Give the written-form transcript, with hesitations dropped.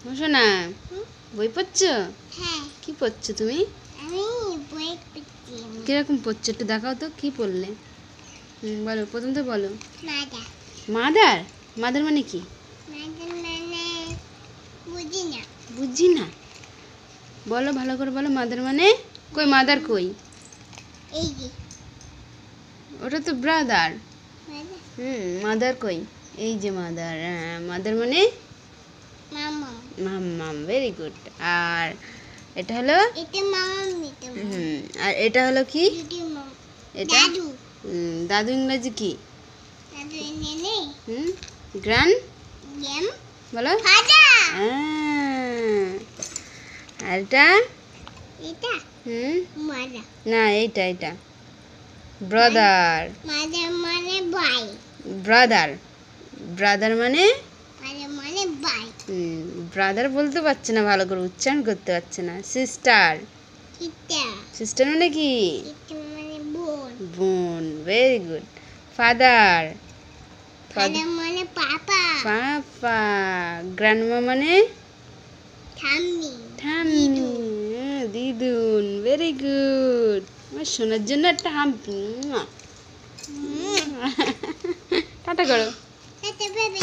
শোনা বই পড়ছো? হ্যাঁ। কি পড়ছো তুমি? আমি বই পড়ছি। কিরকম পড়ছো একটু দেখাও তো, কি পড়লে? বলো, প্রথম তো বলো। মাদার। মাদার? মাদার মানে কি? মাদার মানে বুঝি না। বুঝি না? বলো ভালো করে বলো। মাদার মানে কই? মাদার কই? এই যে ওটা তো ব্রাদার। মাদার। মাদার কই? এই যে মাদার। মাদার মানে মামা। মাম্মাম, ভেরি গুড। আর এটা হলো? এটা মামা মিতে। আর এটা হলো কি? দিদি মামা। এটা দাদু। দাদু ইংরেজি কি? দাদু নেনে। Grand game. বলো। ফাদার। আর এটা? এটা মাদার। না, এইটা এটা ব্রাদার। মাদার মানে ভাই। ব্রাদার। ব্রাদার মানে? মাদার মানে ভাই। ব্রাদার বলতে পারছে না, ভালো করে উচ্চারণ করতে পারছে না। সিস্টার। সিস্টার। সিস্টার মানে কি? সিস্টার মানে বোন। বোন, ভেরি গুড। ফাদার। ফাদার মানে পাপা। পাপা। গ্র্যান্ডমা মানে? ঠাম্মি। ঠাম্মি। দিদুন, ভেরি গুড। আমার শোনার জন্য একটা হাম্পি। টাটা করো। Tata baby.